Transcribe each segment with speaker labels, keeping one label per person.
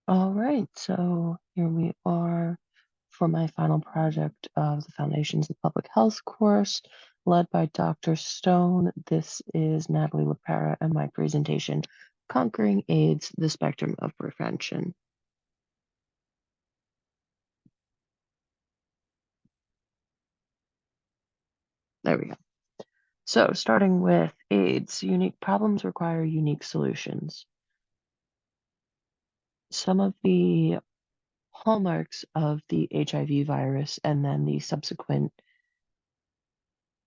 Speaker 1: All right, so here we are for my final project of the Foundations of Public Health course, led by Dr. Stone. This is Natalie LePera and my presentation, Conquering AIDS, the Spectrum of Prevention. There we go. So starting with AIDS, unique problems require unique solutions. Some of the hallmarks of the HIV virus and then the subsequent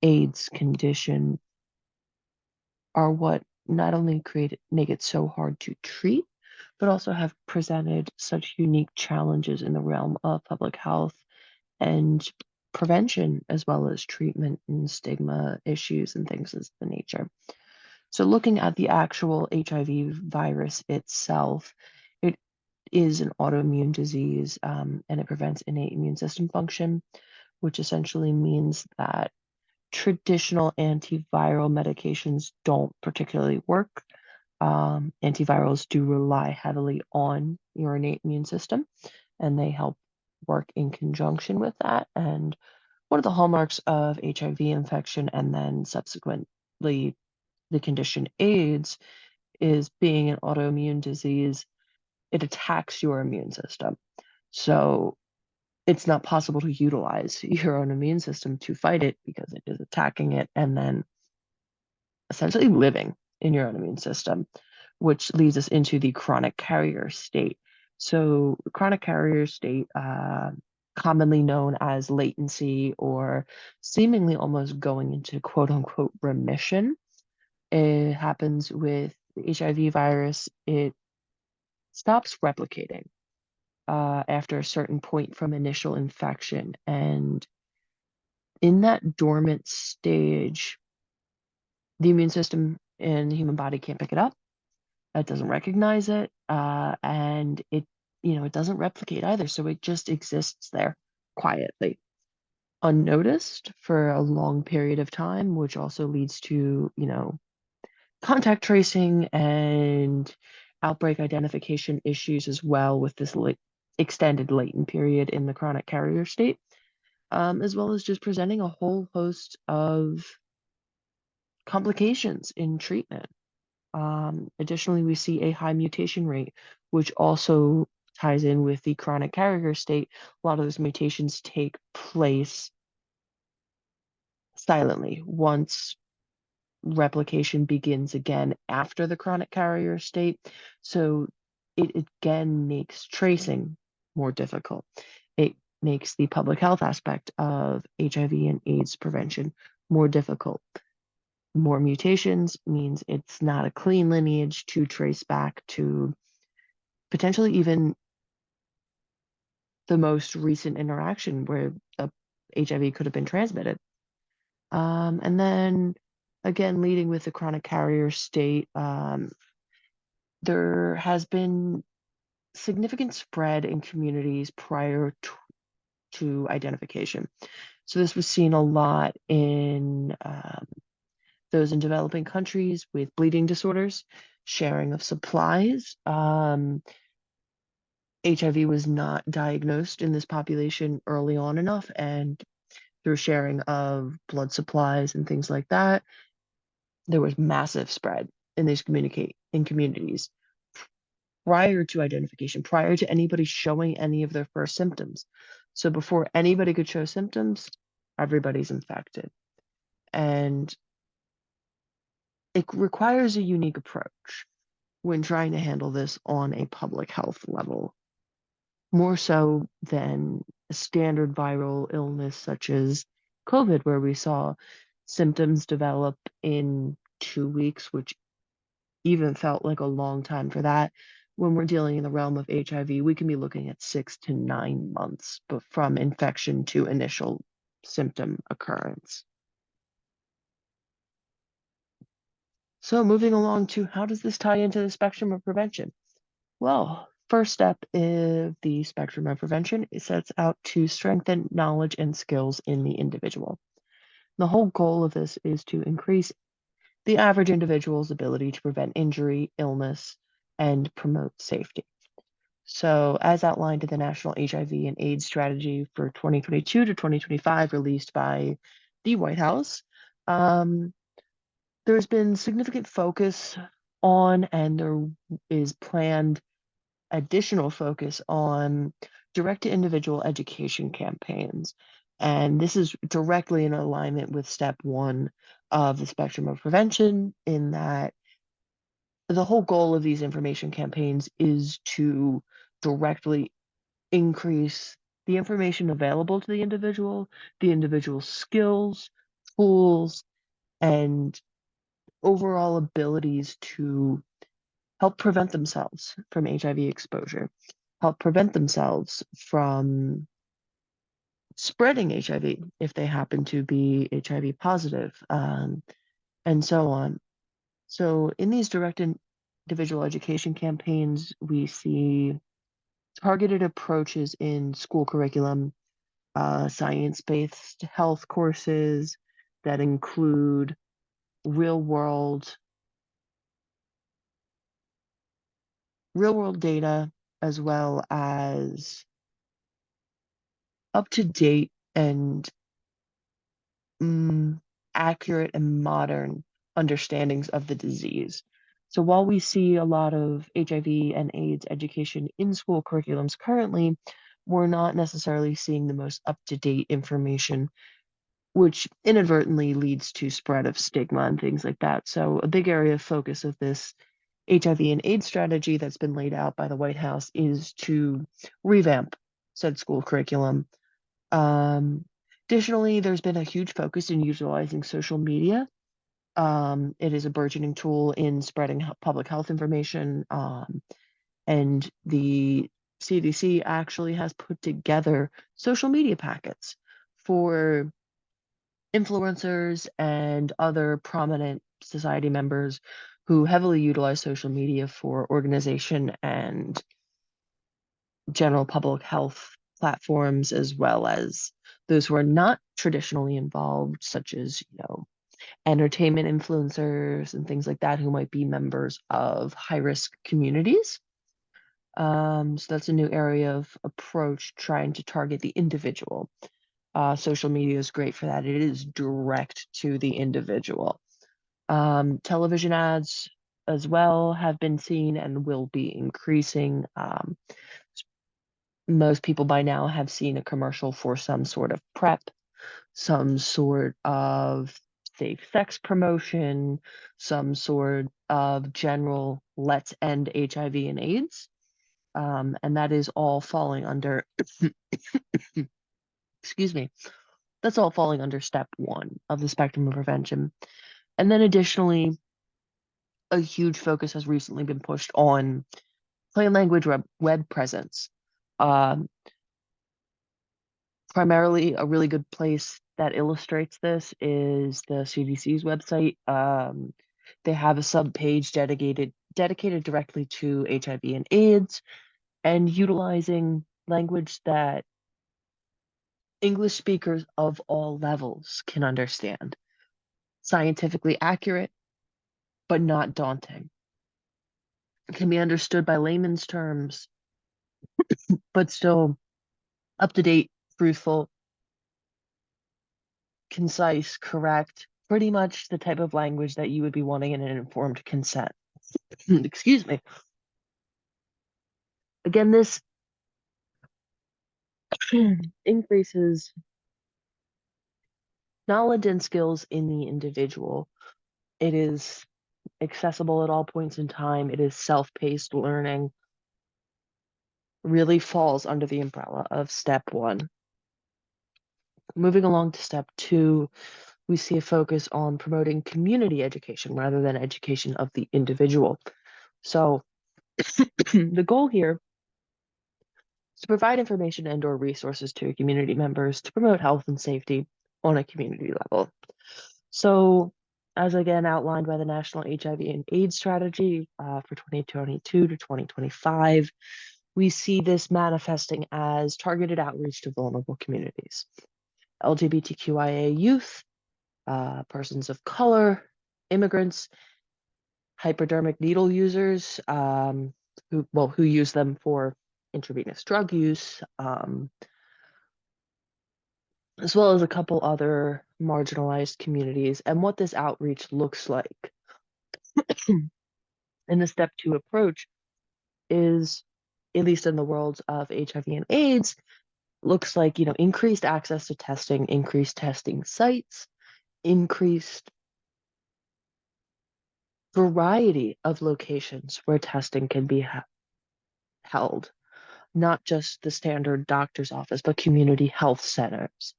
Speaker 1: AIDS condition are what not only make it so hard to treat, but also have presented such unique challenges in the realm of public health and prevention, as well as treatment and stigma issues and things of the nature. So looking at the actual HIV virus itself, it is an autoimmune disease, and it prevents innate immune system function, which essentially means that traditional antiviral medications don't particularly work. Antivirals do rely heavily on your innate immune system, and they help work in conjunction with that. And one of the hallmarks of HIV infection and then subsequently the condition AIDS is being an autoimmune disease. It attacks your immune system. So it's not possible to utilize your own immune system to fight it because it is attacking it and then essentially living in your own immune system, which leads us into the chronic carrier state. So, chronic carrier state, commonly known as latency or seemingly almost going into quote unquote remission, it happens with the HIV virus. It stops replicating after a certain point from initial infection. And in that dormant stage, the immune system in the human body can't pick it up. It doesn't recognize it, and it doesn't replicate either. So it just exists there quietly, unnoticed for a long period of time, which also leads to, contact tracing and outbreak identification issues as well with this extended latent period in the chronic carrier state, as well as just presenting a whole host of complications in treatment. Additionally, we see a high mutation rate, which also ties in with the chronic carrier state. A lot of those mutations take place silently once replication begins again after the chronic carrier state. So it again makes tracing more difficult. It makes the public health aspect of HIV and AIDS prevention more difficult. More mutations means it's not a clean lineage to trace back to potentially even the most recent interaction where a HIV could have been transmitted. And then again, leading with the chronic carrier state, there has been significant spread in communities prior to identification. So this was seen a lot in those in developing countries with bleeding disorders, sharing of supplies. HIV was not diagnosed in this population early on enough, and through sharing of blood supplies and things like that, there was massive spread in these communities prior to identification, prior to anybody showing any of their first symptoms. So before anybody could show symptoms, everybody's infected. And it requires a unique approach when trying to handle this on a public health level, more so than a standard viral illness such as COVID, where we saw symptoms develop in 2 weeks, which even felt like a long time for that. When we're dealing in the realm of HIV, we can be looking at 6 to 9 months, but from infection to initial symptom occurrence. So moving along to how does this tie into the spectrum of prevention? Well, first step is the spectrum of prevention. It sets out to strengthen knowledge and skills in the individual. The whole goal of this is to increase the average individual's ability to prevent injury, illness, and promote safety. So, as outlined in the National HIV and AIDS Strategy for 2022 to 2025, released by the White House, um, there's been significant focus on, and there is planned additional focus on direct to individual education campaigns. And this is directly in alignment with step one of the spectrum of prevention, in that the whole goal of these information campaigns is to directly increase the information available to the individual's skills, tools, and overall abilities to help prevent themselves from HIV exposure, help prevent themselves from spreading HIV if they happen to be HIV positive, and so on. So, in these direct individual education campaigns, we see targeted approaches in school curriculum, science-based health courses that include real world real world data, as well as up to date and mm, accurate and modern understandings of the disease. So while we see a lot of HIV and AIDS education in school curriculums currently, we're not necessarily seeing the most up-to-date information, which inadvertently leads to spread of stigma and things like that. So a big area of focus of this HIV and AIDS strategy that's been laid out by the White House is to revamp said school curriculum. um, Additionally, there's been a huge focus in utilizing social media. It is a burgeoning tool in spreading public health information, and the CDC actually has put together social media packets for influencers and other prominent society members who heavily utilize social media for organization and general public health platforms, as well as those who are not traditionally involved, such as, entertainment influencers and things like that, who might be members of high-risk communities. So that's a new area of approach, trying to target the individual. Social media is great for that. It is direct to the individual. Television ads as well have been seen and will be increasing. Most people by now have seen a commercial for some sort of PrEP, some sort of safe sex promotion, some sort of general let's end HIV and AIDS. And that is all falling under, excuse me, that's all falling under step one of the spectrum of prevention. And then additionally, a huge focus has recently been pushed on plain language web presence. Um, Primarily, a really good place that illustrates this is the CDC's website. They have a sub-page dedicated directly to HIV and AIDS, and utilizing language that English speakers of all levels can understand. Scientifically accurate, but not daunting. It can be understood by layman's terms, but still up to date, truthful, concise, correct, pretty much the type of language that you would be wanting in an informed consent. Excuse me. Again, this increases knowledge and skills in the individual. It is accessible at all points in time. It is self-paced learning, really falls under the umbrella of step one. Moving along to step two, we see a focus on promoting community education rather than education of the individual. So the goal here is to provide information and/or resources to community members to promote health and safety on a community level. So, as again outlined by the National HIV and AIDS Strategy for 2022 to 2025, we see this manifesting as targeted outreach to vulnerable communities, LGBTQIA youth, persons of color, immigrants, hypodermic needle users, who use them for intravenous drug use, as well as a couple other marginalized communities, and what this outreach looks like. And the step two approach is, at least in the world of HIV and AIDS, looks like, increased access to testing, increased testing sites, increased variety of locations where testing can be held, not just the standard doctor's office, but community health centers,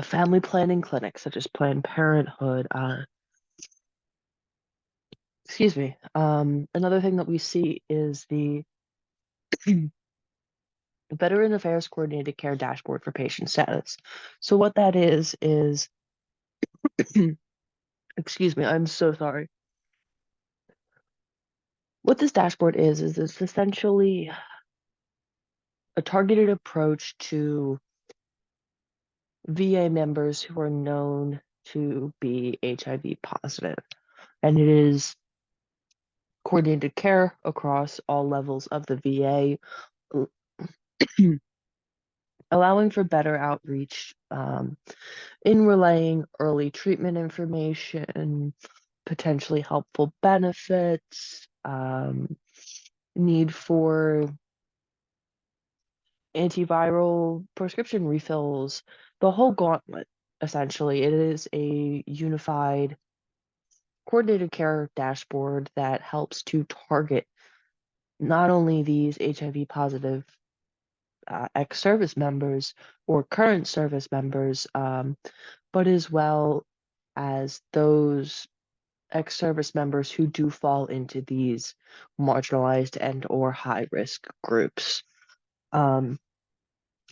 Speaker 1: family planning clinics such as Planned Parenthood. Excuse me. Another thing that we see is the Veteran Affairs Coordinated Care Dashboard for Patient Status. So what that is, excuse me, I'm so sorry. What this dashboard is it's essentially a targeted approach to VA members who are known to be HIV positive. And it is coordinated care across all levels of the VA, allowing for better outreach in relaying early treatment information, potentially helpful benefits, need for antiviral prescription refills, the whole gauntlet, essentially. It is a unified coordinated care dashboard that helps to target not only these HIV positive ex-service members or current service members, but as well as those ex-service members who do fall into these marginalized and or high-risk groups.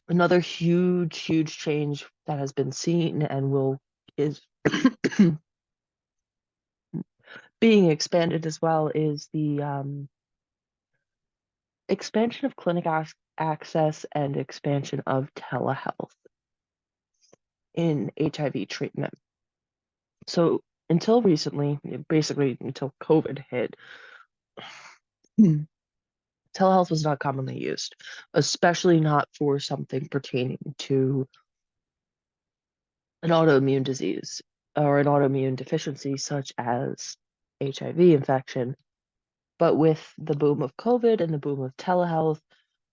Speaker 1: Another huge change that has been seen and is being expanded as well is the expansion of clinic access and expansion of telehealth in HIV treatment. So until recently, basically until COVID hit, telehealth was not commonly used, especially not for something pertaining to an autoimmune disease or an autoimmune deficiency such as HIV infection. But with the boom of COVID and the boom of telehealth,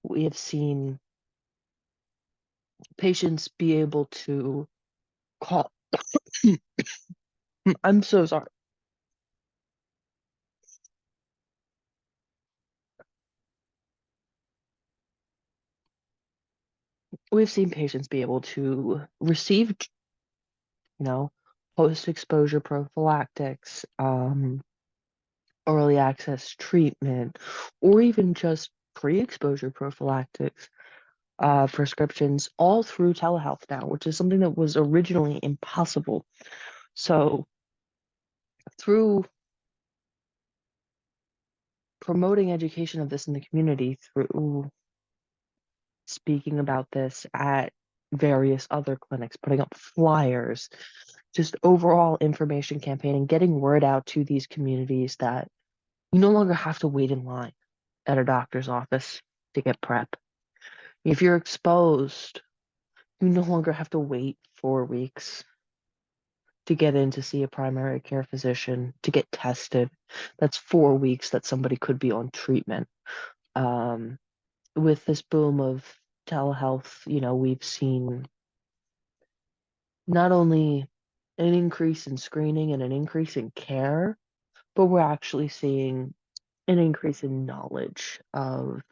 Speaker 1: we have seen patients be able to call. I'm so sorry. We've seen patients be able to receive, post-exposure prophylactics, early access treatment, or even just pre-exposure prophylactics prescriptions all through telehealth now, which is something that was originally impossible. So through promoting education of this in the community, through speaking about this at various other clinics, putting up flyers, just overall information campaigning, getting word out to these communities that you no longer have to wait in line at a doctor's office to get PrEP. If you're exposed, you no longer have to wait 4 weeks to get in to see a primary care physician to get tested. That's 4 weeks that somebody could be on treatment. With this boom of telehealth, we've seen not only an increase in screening and an increase in care, but we're actually seeing an increase in knowledge of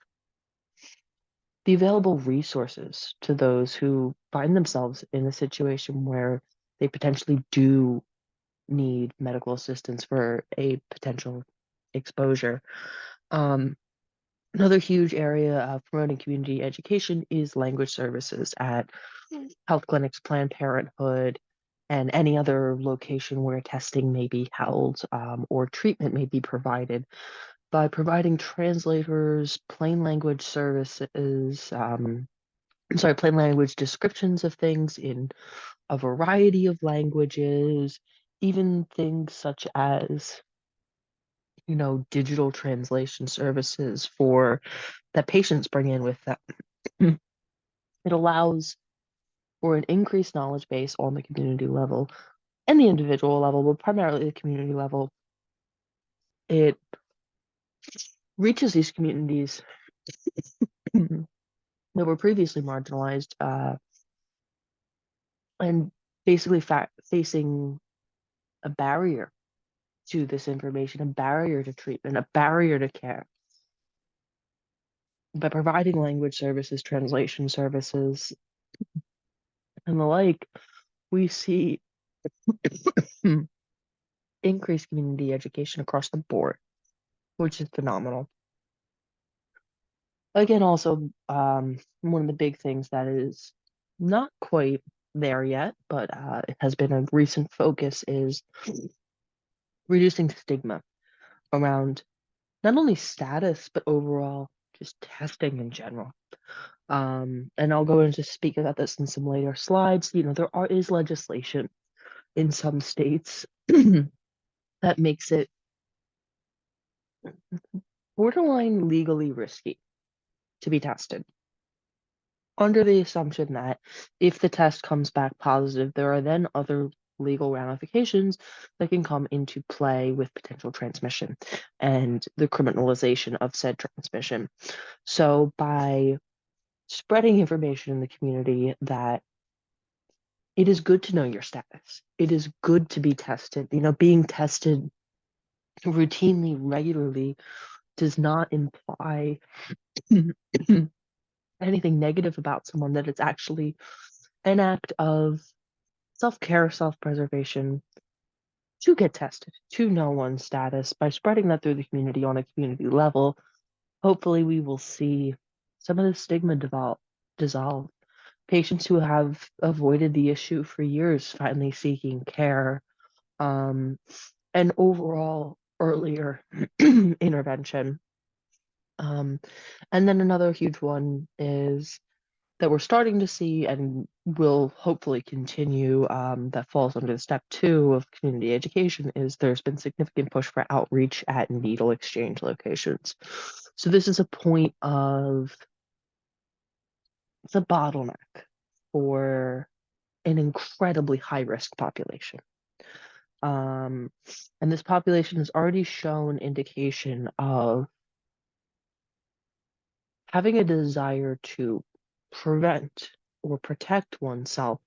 Speaker 1: the available resources to those who find themselves in a situation where they potentially do need medical assistance for a potential exposure. Um, Another huge area of promoting community education is language services at health clinics, Planned Parenthood, and any other location where testing may be held or treatment may be provided by providing translators, plain language services, plain language descriptions of things in a variety of languages, even things such as digital translation services for that patients bring in with them. It allows for an increased knowledge base on the community level and the individual level, but primarily the community level. It reaches these communities that were previously marginalized, and basically facing a barrier to this information, a barrier to treatment, a barrier to care. By providing language services, translation services, and the like, we see increased community education across the board, which is phenomenal. Again, also, one of the big things that is not quite there yet, but it has been a recent focus is reducing stigma around not only status, but overall just testing in general. And I'll go into speak about this in some later slides. There is legislation in some states that makes it borderline legally risky to be tested, under the assumption that if the test comes back positive, there are then other legal ramifications that can come into play with potential transmission and the criminalization of said transmission. So by spreading information in the community that it is good to know your status, it is good to be tested. Being tested routinely, regularly does not imply anything negative about someone, that it's actually an act of self-care, self-preservation to get tested, to know one's status. By spreading that through the community on a community level, hopefully we will see some of the stigma dissolve. Patients who have avoided the issue for years finally seeking care, and overall earlier intervention. And then another huge one is that we're starting to see and will hopefully continue, that falls under step 2 of community education, is there's been significant push for outreach at needle exchange locations. So this is a point of, it's a bottleneck for an incredibly high risk population. And this population has already shown indication of having a desire to prevent or protect oneself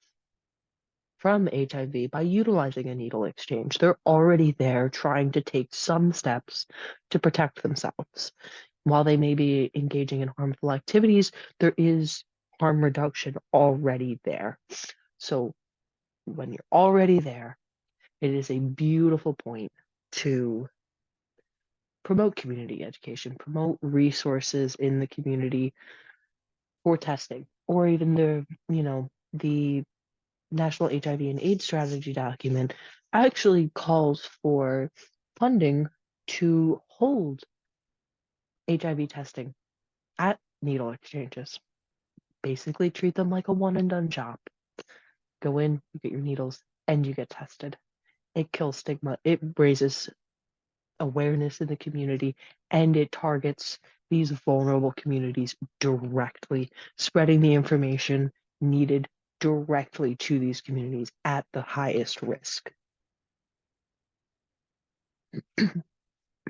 Speaker 1: from HIV by utilizing a needle exchange. They're already there trying to take some steps to protect themselves. While they may be engaging in harmful activities, there is harm reduction already there. So when you're already there, it is a beautiful point to promote community education, promote resources in the community for testing, or even the National HIV and AIDS Strategy document actually calls for funding to hold HIV testing at needle exchanges. Basically, treat them like a one and done shop. Go in, you get your needles, and you get tested. It kills stigma. It raises awareness in the community, and it targets these vulnerable communities directly, spreading the information needed directly to these communities at the highest risk.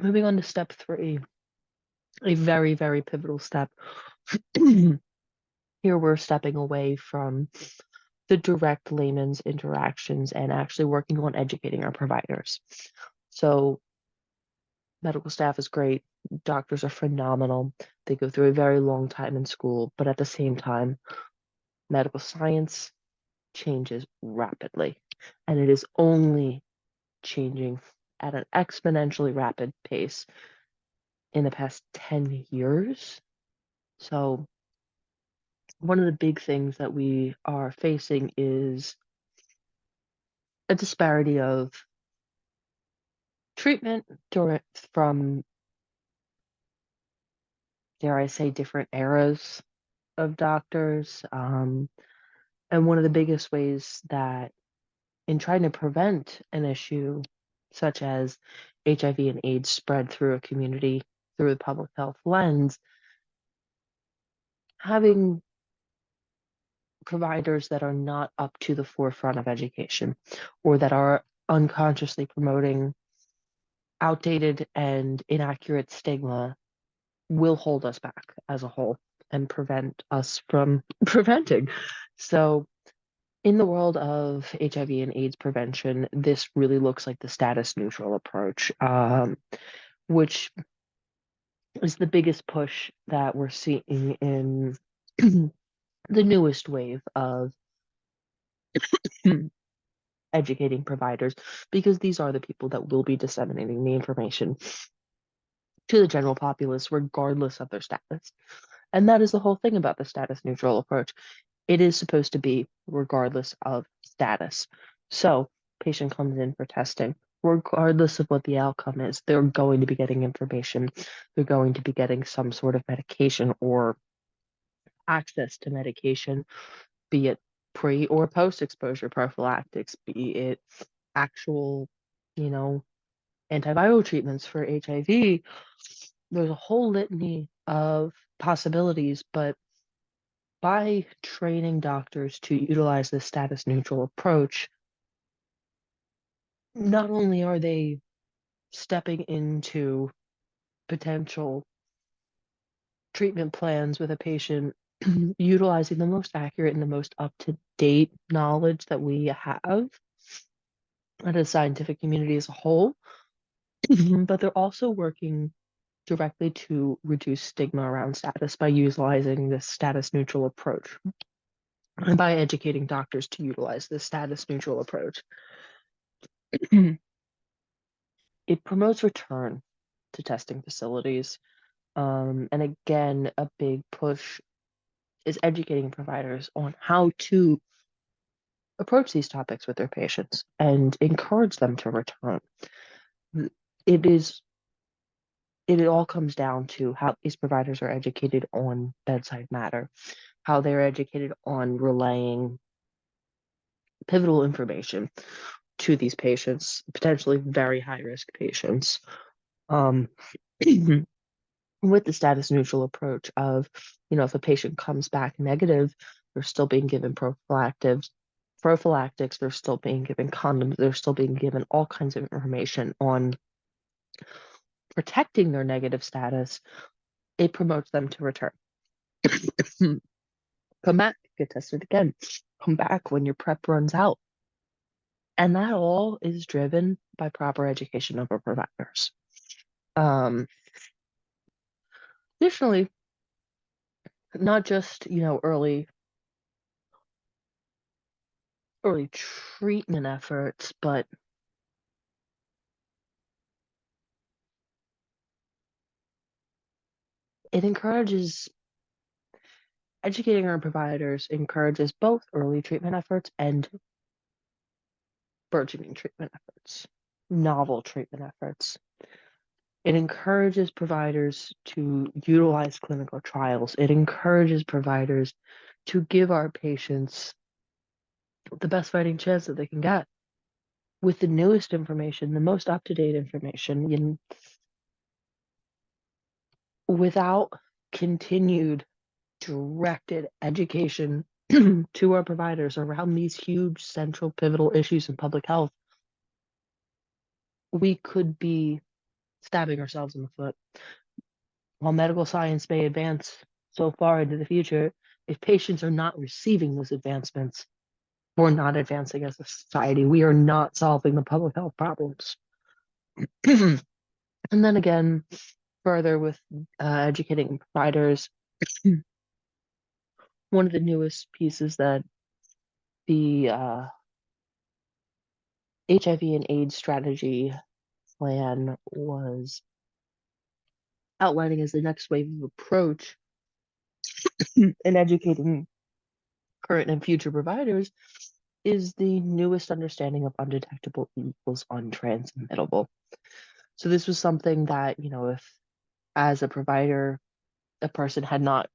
Speaker 1: Moving on to step 3, a very, very pivotal step. Here we're stepping away from the direct layman's interactions and actually working on educating our providers. So medical staff is great. Doctors are phenomenal. They go through a very long time in school, but at the same time, medical science changes rapidly, and it is only changing at an exponentially rapid pace in the past 10 years. So one of the big things that we are facing is a disparity of treatment from, dare I say, different eras of doctors. And one of the biggest ways that in trying to prevent an issue such as HIV and AIDS spread through a community through the public health lens, having providers that are not up to the forefront of education or that are unconsciously promoting outdated and inaccurate stigma will hold us back as a whole and prevent us from preventing. So, in the world of HIV and AIDS prevention, this really looks like the status neutral approach, which is the biggest push that we're seeing in the newest wave of educating providers, because these are the people that will be disseminating the information to the general populace, regardless of their status. And that is the whole thing about the status neutral approach. It is supposed to be regardless of status. So, patient comes in for testing. Regardless of what the outcome is, they're going to be getting information. They're going to be getting some sort of medication or access to medication, be it pre or post exposure prophylactics, be it actual, you know, antiviral treatments for HIV. There's a whole litany of possibilities, but by training doctors to utilize this status neutral approach, not only are they stepping into potential treatment plans with a patient utilizing the most accurate and the most up to date knowledge that we have as a scientific community as a whole, but they're also working directly to reduce stigma around status by utilizing this status neutral approach and by educating doctors to utilize this status neutral approach. It promotes return to testing facilities. And again, a big push is educating providers on how to approach these topics with their patients and encourage them to return. It is it all comes down to how these providers are educated on bedside matter, how they're educated on relaying pivotal information to these patients, potentially very high risk patients. Um, with the status neutral approach of, if a patient comes back negative, they're still being given prophylactics, they're still being given condoms, they're still being given all kinds of information on protecting their negative status. It promotes them to return. Come back, get tested again. Come back when your prep runs out. And that all is driven by proper education of our providers. Additionally, not just, early treatment efforts, but it encourages educating our providers encourages both early treatment efforts and burgeoning treatment efforts, novel treatment efforts. It encourages providers to utilize clinical trials. It encourages providers to give our patients the best fighting chance that they can get with the newest information, the most up to date information, and without continued directed education to our providers around these huge central pivotal issues in public health, we could be stabbing ourselves in the foot. While medical science may advance so far into the future, if patients are not receiving those advancements, we're not advancing as a society. We are not solving the public health problems. And then again, further with educating providers, one of the newest pieces that the HIV and AIDS strategy plan was outlining as the next wave of approach in educating current and future providers is the newest understanding of undetectable equals untransmittable. So this was something that, if as a provider, a person had not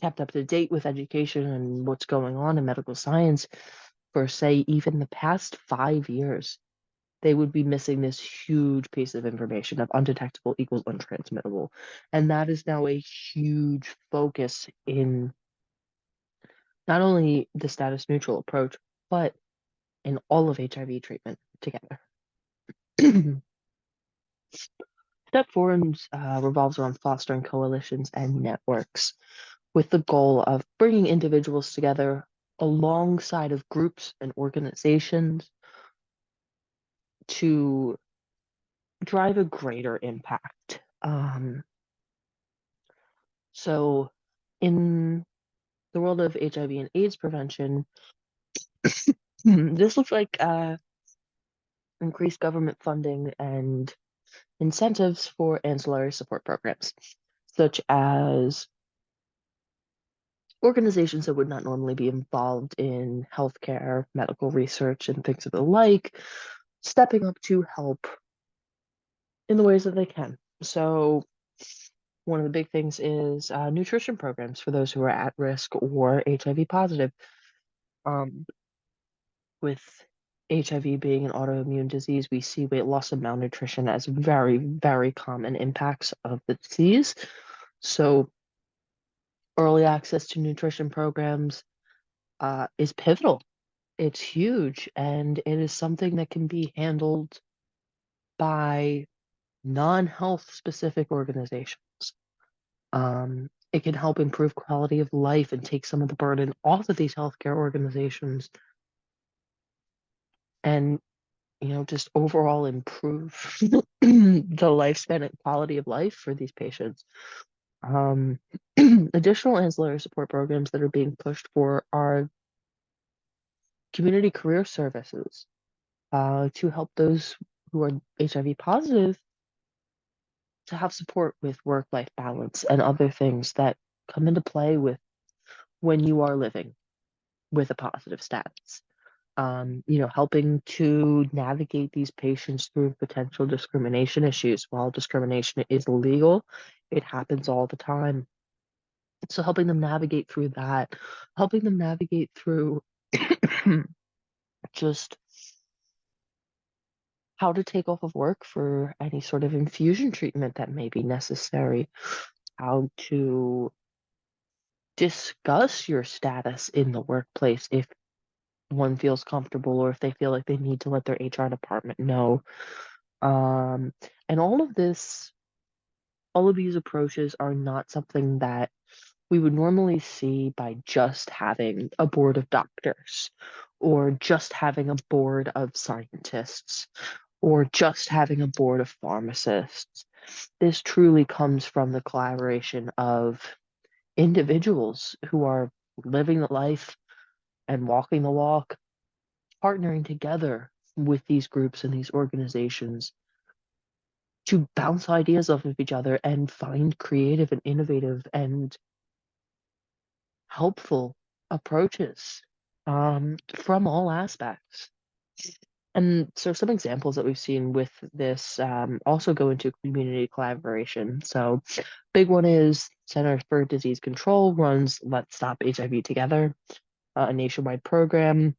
Speaker 1: kept up to date with education and what's going on in medical science for, say, even the past 5 years, they would be missing this huge piece of information of undetectable equals untransmittable. And that is now a huge focus in not only the status neutral approach, but in all of HIV treatment together. Step forums revolves around fostering coalitions and networks with the goal of bringing individuals together alongside of groups and organizations to drive a greater impact. So in the world of HIV and AIDS prevention, this looks like increased government funding and incentives for ancillary support programs, such as organizations that would not normally be involved in healthcare, medical research, and things of the like, stepping up to help in the ways that they can. So one of the big things is nutrition programs for those who are at risk or HIV positive. Um, with HIV being an autoimmune disease, we see weight loss and malnutrition as very, very common impacts of the disease. So early access to nutrition programs is pivotal. It's huge, and it is something that can be handled by non-health specific organizations. It can help improve quality of life and take some of the burden off of these healthcare organizations and, just overall improve the lifespan and quality of life for these patients. Additional ancillary support programs that are being pushed for are community career services to help those who are HIV positive to have support with work-life balance and other things that come into play with when you are living with a positive status. Helping to navigate these patients through potential discrimination issues. While discrimination is legal, it happens all the time. So helping them navigate through that, helping them navigate through just how to take off of work for any sort of infusion treatment that may be necessary, how to discuss your status in the workplace if one feels comfortable or if they feel like they need to let their HR department know. And all of these approaches are not something that we would normally see by just having a board of doctors or just having a board of scientists or just having a board of pharmacists. This truly comes from the collaboration of individuals who are living the life and walking the walk, partnering together with these groups and these organizations to bounce ideas off of each other and find creative and innovative and helpful approaches from all aspects. And so some examples that we've seen with this also go into community collaboration. So big one is Center for Disease Control runs Let's Stop HIV Together, a nationwide program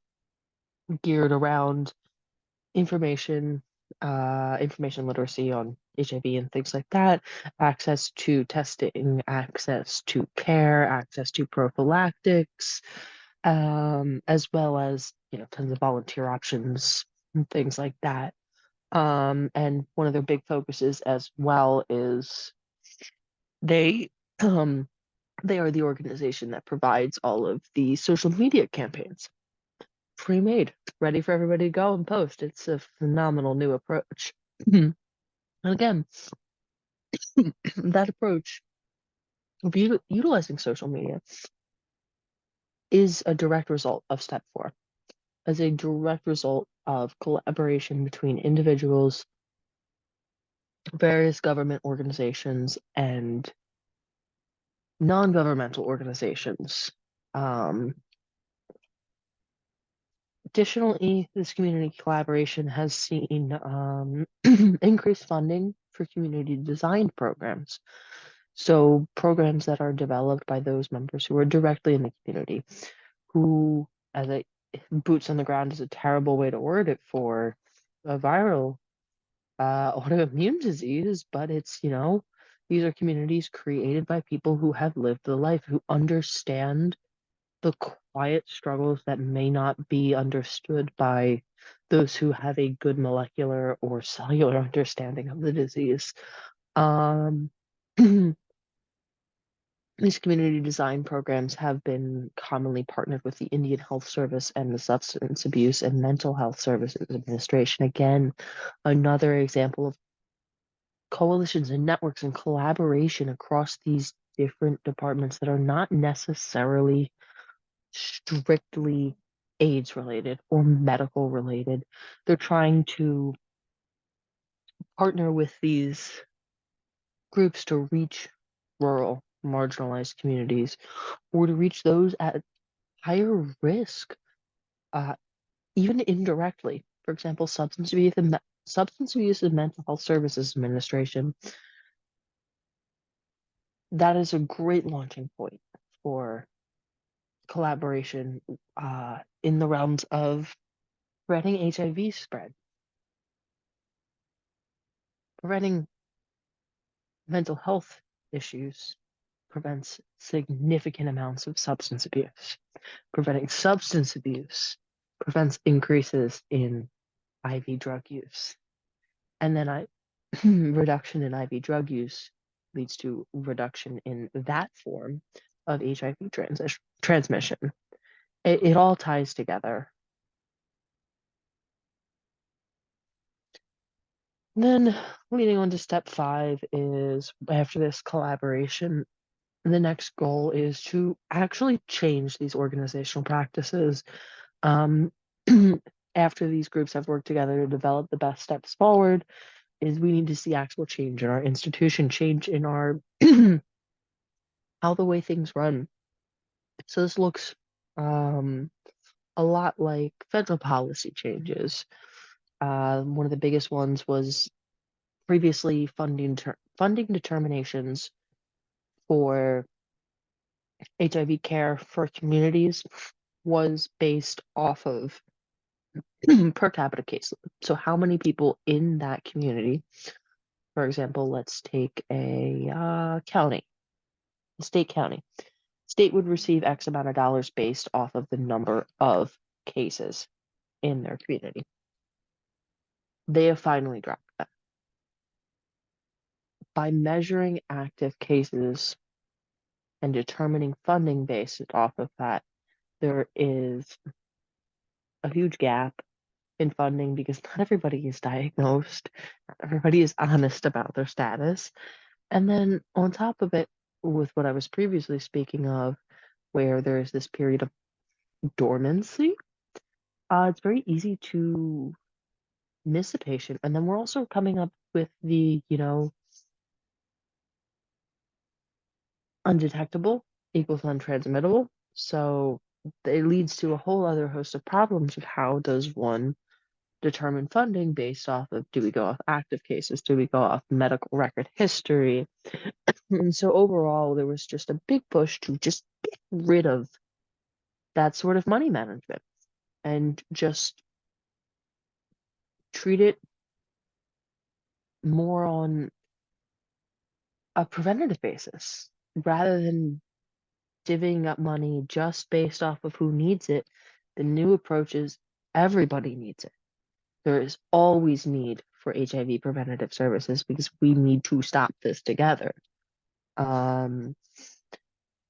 Speaker 1: geared around information, information literacy on HIV and things like that, access to testing, access to care, access to prophylactics, as well as, tons of volunteer options and things like that. And one of their big focuses as well is they um, they are the organization that provides all of the social media campaigns pre-made, ready for everybody to go and post. It's a phenomenal new approach. And again, that approach of utilizing social media is a direct result of step 4, as a direct result of collaboration between individuals, various government organizations, and non-governmental organizations. Additionally, this community collaboration has seen increased funding for community designed programs. So programs that are developed by those members who are directly in the community, who, as a boots on the ground is a terrible way to word it for, a viral autoimmune disease, but these are communities created by people who have lived the life, who understand the quiet struggles that may not be understood by those who have a good molecular or cellular understanding of the disease. Um, these community design programs have been commonly partnered with the Indian Health Service and the Substance Abuse and Mental Health Services Administration. Again, another example of coalitions and networks and collaboration across these different departments that are not necessarily strictly AIDS related or medical related. They're trying to partner with these groups to reach rural, marginalized communities or to reach those at higher risk, uh, even indirectly. For example, Substance Abuse and Mental Health Services Administration. That is a great launching point for collaboration in the realms of preventing HIV spread, preventing mental health issues, prevents significant amounts of substance abuse. Preventing substance abuse prevents increases in IV drug use. And then reduction in IV drug use leads to reduction in that form of HIV transmission. It all ties together. Then leading on to step 5 is after this collaboration, the next goal is to actually change these organizational practices. Um, after these groups have worked together to develop the best steps forward, is we need to see actual change in our institution, change in our how the way things run. So this looks um, a lot like federal policy changes. One of the biggest ones was previously funding determinations for HIV care for communities was based off of per capita caseload. So how many people in that community, for example, let's take a state county. State would receive X amount of dollars based off of the number of cases in their community. They have finally dropped that. By measuring active cases and determining funding based off of that, there is a huge gap in funding because not everybody is diagnosed, not everybody is honest about their status. And then on top of it, with what I was previously speaking of, where there's this period of dormancy, it's very easy to miss a patient. And then we're also coming up with the, undetectable equals untransmittable. So it leads to a whole other host of problems of how does one determine funding based off of, do we go off active cases? Do we go off medical record history? And so overall, there was just a big push to just get rid of that sort of money management and just treat it more on a preventative basis rather than divvying up money just based off of who needs it. The new approach is everybody needs it. There is always need for HIV preventative services because we need to stop this together. Um,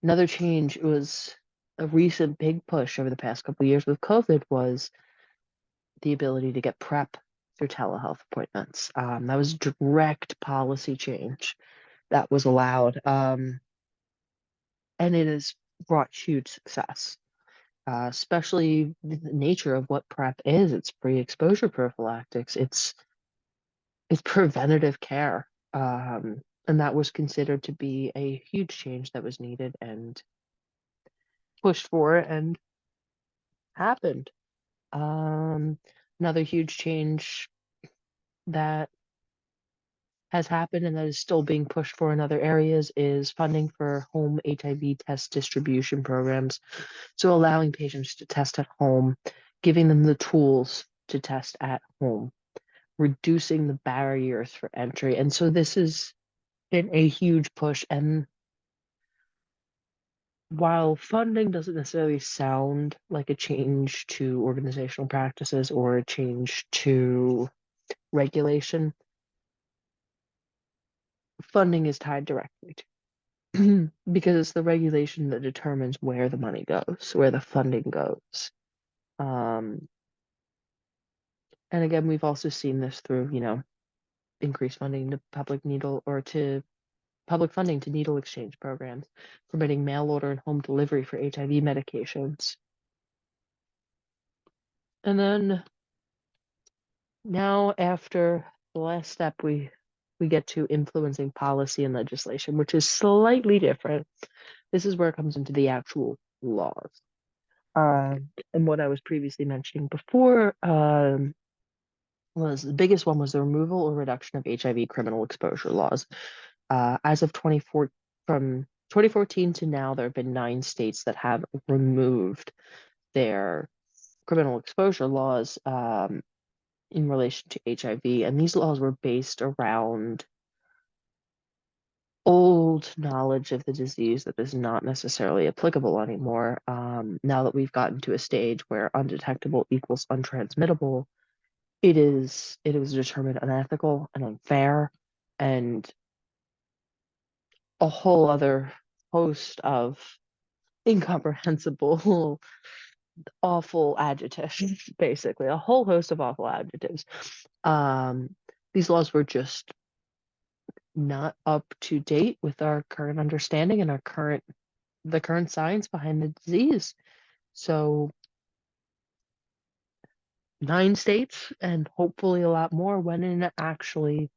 Speaker 1: Another change was a recent big push over the past couple of years with COVID was the ability to get PrEP through telehealth appointments. That was direct policy change that was allowed, and it has brought huge success. Especially the nature of what PrEP is. It's pre-exposure prophylactics. It's preventative care, and that was considered to be a huge change that was needed and pushed for and happened. Um, Another huge change that has happened and that is still being pushed for in other areas is funding for home HIV test distribution programs. So allowing patients to test at home, giving them the tools to test at home. reducing the barriers for entry. And so this has been a huge push. And while funding doesn't necessarily sound like a change to organizational practices or a change to regulation, funding is tied directly to because it's the regulation that determines where the money goes, where the funding goes. Um, and again, we've also seen this through, increased funding to public funding to needle exchange programs, permitting mail order and home delivery for HIV medications. And then now, after the last step, we get to influencing policy and legislation, which is slightly different. This is where it comes into the actual laws. And what I was previously mentioning before was the biggest one was the removal or reduction of HIV criminal exposure laws. As of from 2014 to now, there have been 9 states that have removed their criminal exposure laws in relation to HIV, and these laws were based around old knowledge of the disease that is not necessarily applicable anymore. Now that we've gotten to a stage where undetectable equals untransmittable, it is determined unethical and unfair, and a whole other host of incomprehensible, awful adjectives, basically, a whole host of awful adjectives. These laws were just not up to date with our current understanding and the current science behind the disease. So 9 states and hopefully a lot more went in and actually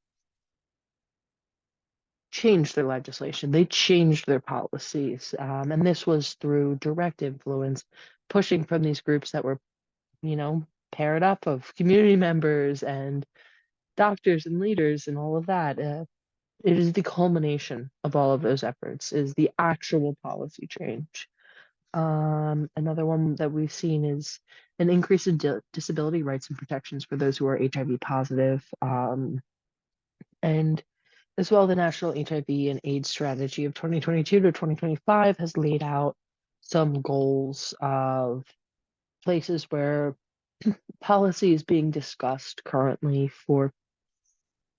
Speaker 1: changed their legislation. They changed their policies. And this was through direct influence, pushing from these groups that were, paired up of community members and doctors and leaders and all of that. It is the culmination of all of those efforts, is the actual policy change. Another one that we've seen is an increase in disability rights and protections for those who are HIV positive. And as well, the National HIV and AIDS Strategy of 2022 to 2025 has laid out some goals of places where policy is being discussed currently for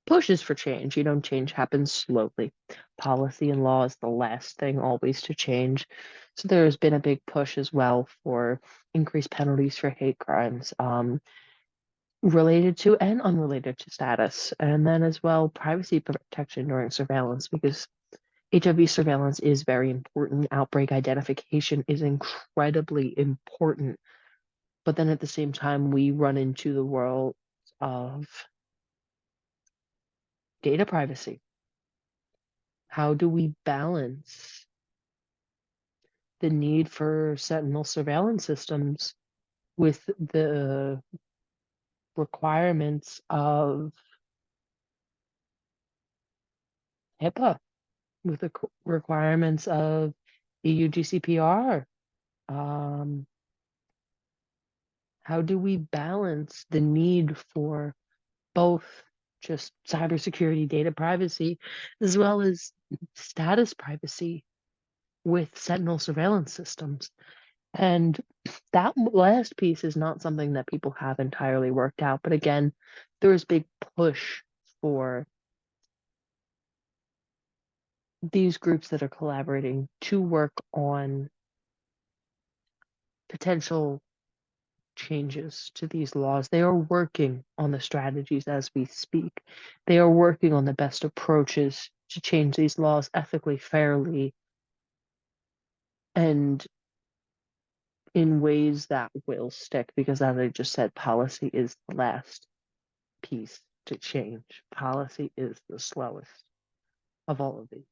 Speaker 1: pushes for change. Change happens slowly. Policy and law is the last thing always to change. So there's been a big push as well for increased penalties for hate crimes, related to and unrelated to status. And then as well, privacy protection during surveillance, because HIV surveillance is very important. Outbreak identification is incredibly important. But then at the same time, we run into the world of data privacy. How do we balance the need for sentinel surveillance systems with the requirements of HIPAA, with the requirements of EU GCPR? Um, how do we balance the need for both just cybersecurity data privacy as well as status privacy with sentinel surveillance systems? And that last piece is not something that people have entirely worked out. But again, there is big push for these groups that are collaborating to work on potential changes to these laws. They are working on the strategies as we speak. They are working on the best approaches to change these laws ethically, fairly, and in ways that will stick, because as I just said, policy is the last piece to change. Policy is the slowest of all of these.